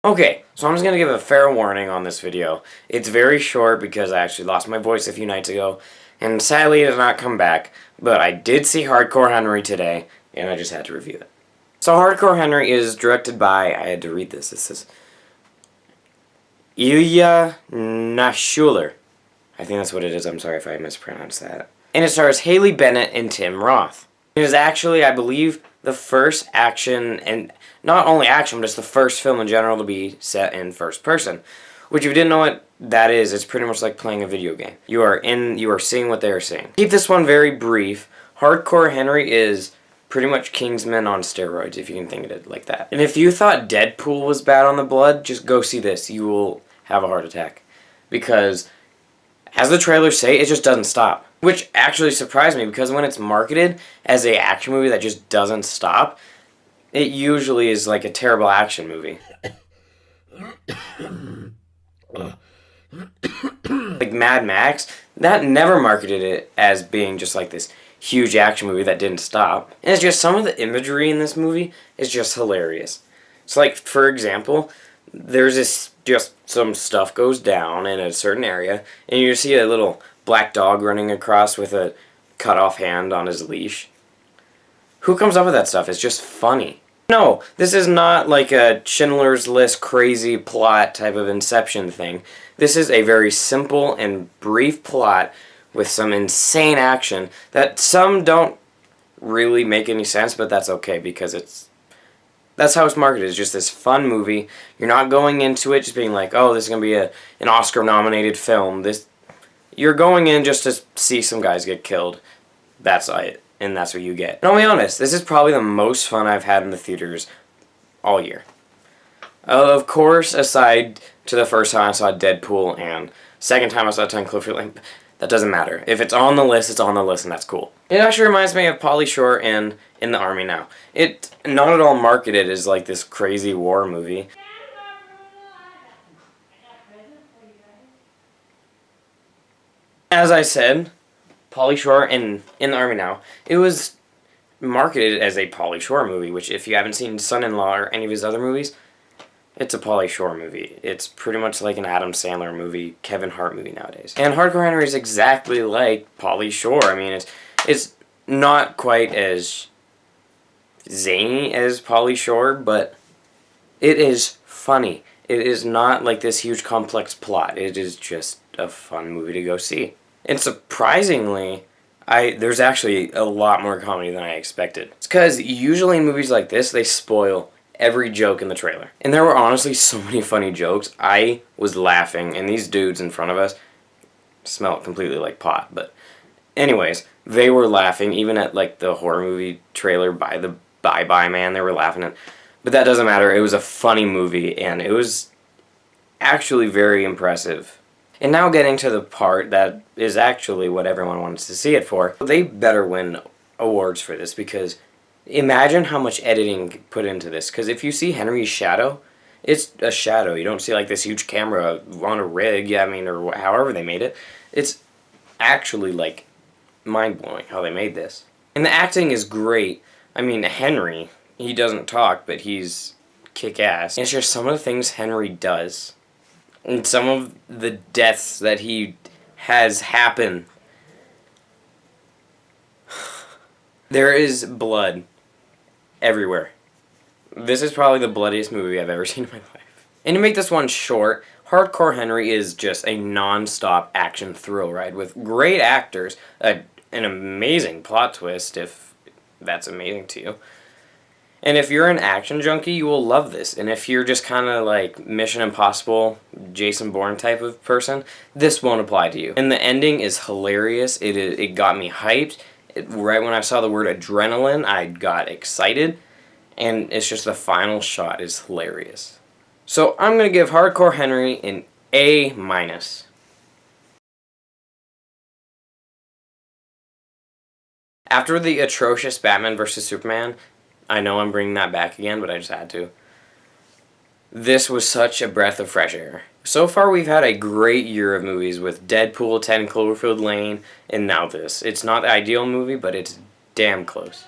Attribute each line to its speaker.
Speaker 1: Okay, so I'm just going to give a fair warning on this video. It's very short because I actually lost my voice a few nights ago, and sadly it has not come back, but I did see Hardcore Henry today, and I just had to review it. So Hardcore Henry is directed by, I had to read this, this is Ilya Nashuler. I think that's what it is, I'm sorry if I mispronounced that. And it stars Haley Bennett and Tim Roth. It is actually, I believe, the first action, and not only action, but it's the first film in general to be set in first person. Which, if you didn't know what that is, it's pretty much like playing a video game. You are seeing what they are seeing. Keep this one very brief. Hardcore Henry is pretty much Kingsman on steroids, if you can think of it like that. And if you thought Deadpool was bad on the blood, just go see this. You will have a heart attack. Because, as the trailers say, it just doesn't stop. Which actually surprised me, because when it's marketed as an action movie that just doesn't stop, it usually is like a terrible action movie. Like Mad Max, that never marketed it as being just like this huge action movie that didn't stop. And it's just some of the imagery in this movie is just hilarious. So like, for example, there's this, just some stuff goes down in a certain area, and you see a little black dog running across with a cut off hand on his leash. Who comes up with that stuff? It's just funny. No, this is not like a Schindler's List crazy plot type of Inception thing. This is a very simple and brief plot with some insane action that some don't really make any sense, but that's okay because that's how it's marketed. It's just this fun movie. You're not going into it just being like, oh, this is going to be an Oscar-nominated film. You're going in just to see some guys get killed. That's it. And that's what you get. And I'll be honest, this is probably the most fun I've had in the theaters all year. Of course, aside to the first time I saw Deadpool and second time I saw 10 Cloverfield Lane, that doesn't matter. If it's on the list, it's on the list, and that's cool. It actually reminds me of Pauly Shore in the Army Now. It not at all marketed as like this crazy war movie. As I said, Pauly Shore in the Army Now, it was marketed as a Pauly Shore movie, which if you haven't seen Son-in-Law or any of his other movies, it's a Pauly Shore movie. It's pretty much like an Adam Sandler movie, Kevin Hart movie nowadays. And Hardcore Henry is exactly like Pauly Shore. I mean, it's not quite as zany as Pauly Shore, but it is funny. It is not like this huge complex plot. It is just a fun movie to go see. And surprisingly, there's actually a lot more comedy than I expected. It's because usually in movies like this, they spoil every joke in the trailer. And there were honestly so many funny jokes. I was laughing, and these dudes in front of us smell completely like pot. But anyways, they were laughing, even at like the horror movie trailer by the Bye Bye Man, they were laughing at. But that doesn't matter. It was a funny movie, and it was actually very impressive. And now getting to the part that is actually what everyone wants to see it for. They better win awards for this, because imagine how much editing put into this. Because if you see Henry's shadow, it's a shadow. You don't see like this huge camera on a rig, yeah, I mean, or however they made it. It's actually like mind-blowing how they made this. And the acting is great. I mean, Henry, he doesn't talk, but he's kick-ass. It's just some of the things Henry does, and some of the deaths that he has happen. There is blood everywhere. This is probably the bloodiest movie I've ever seen in my life. And to make this one short, Hardcore Henry is just a non-stop action thrill ride with great actors, an amazing plot twist, if that's amazing to you. And if you're an action junkie, you will love this. And if you're just kind of like Mission Impossible, Jason Bourne type of person, this won't apply to you. And the ending is hilarious. It got me hyped. Right when I saw the word adrenaline, I got excited. And it's just the final shot is hilarious. So I'm going to give Hardcore Henry an A-. After the atrocious Batman vs. Superman, I know I'm bringing that back again, but I just had to. This was such a breath of fresh air. So far, we've had a great year of movies with Deadpool, 10 Cloverfield Lane, and now this. It's not the ideal movie, but it's damn close.